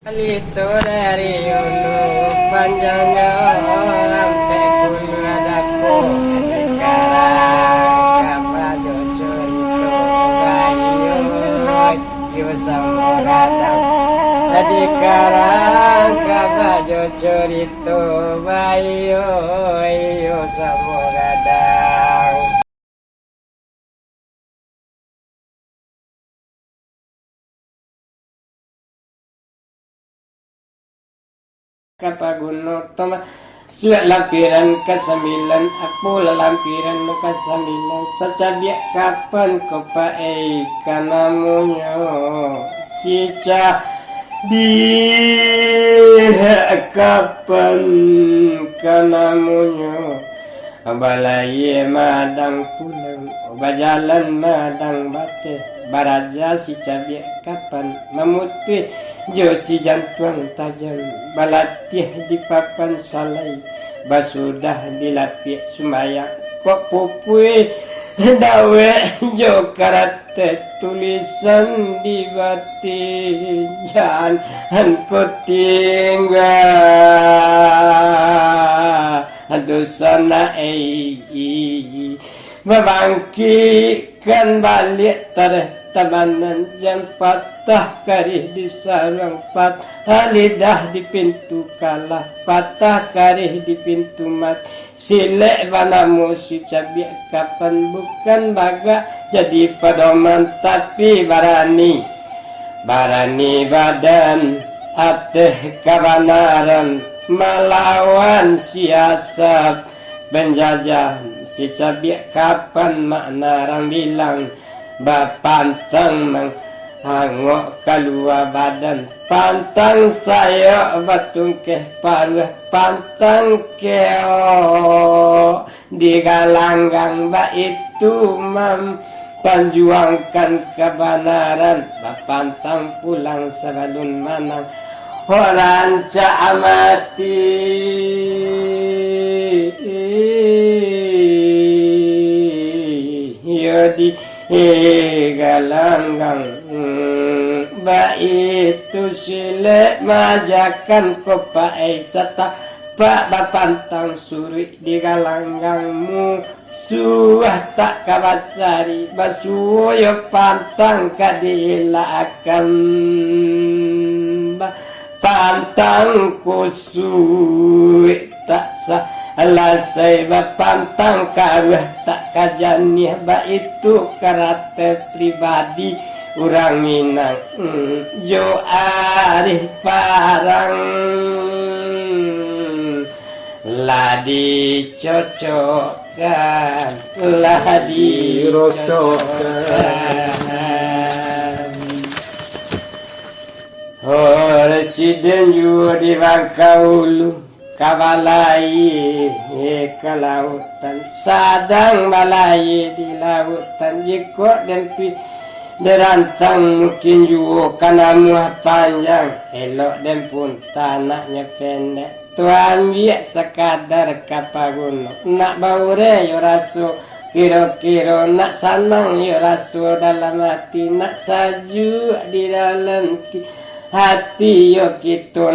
Itu dari ulu panjangnya sampai bulu adaku sekarang kapal jujur itu bayu yu sama kadang tadi sekarang kapal jujur itu bayu yu sama kadang kapaguno toma suat lampiran ke-9 aku lampiran ke-9 secabia kapan ko pae kanamunyo sica di kapan kanamunyo balai madang pulang bajalan madang bate baraja si cabiak kapan memutih jo si jantung tajam balatih di papan salai basudah dilapik sumayang kok pupui dawe jo karate tulisan di batin jangan ku tinggal aduh sana membangkitkan balik tabanan yang patah karih di sarang patah lidah di pintu kalah patah karih di pintu mat silek banamu si cabiak kapan bukan baga jadi pedoman tapi barani badan ateh kebenaran melawan siasat penjajahan si cabiak kapan makna orang bilang bapantang menghangok keluar badan pantang saya batung ke paruh pantang keo di galanggang ba itu memperjuangkan kebenaran bapantang pulang sebelum manang orang caamati yodi galanggang ba itu sile majakan kopai sata pak bapantang suri di galanggangmu suah tak kabacari basuyo pantang kadila akan pantang kusui tak sah alasai bapantang karuh tak kajanih ba itu karate pribadi urang minang jo arif parang ladi cocokkan ladi rocokkan residen juga di Bangkaulu kabalai ke lautan sadang balai di lautan jiko dan derantang mungkin juga karena muah panjang elok dan pun tanahnya pendek tuan biak sekadar kapaguno nak baure yo raso kira-kira nak sanang yo raso dalam hati nak saju di dalam hati yo gitu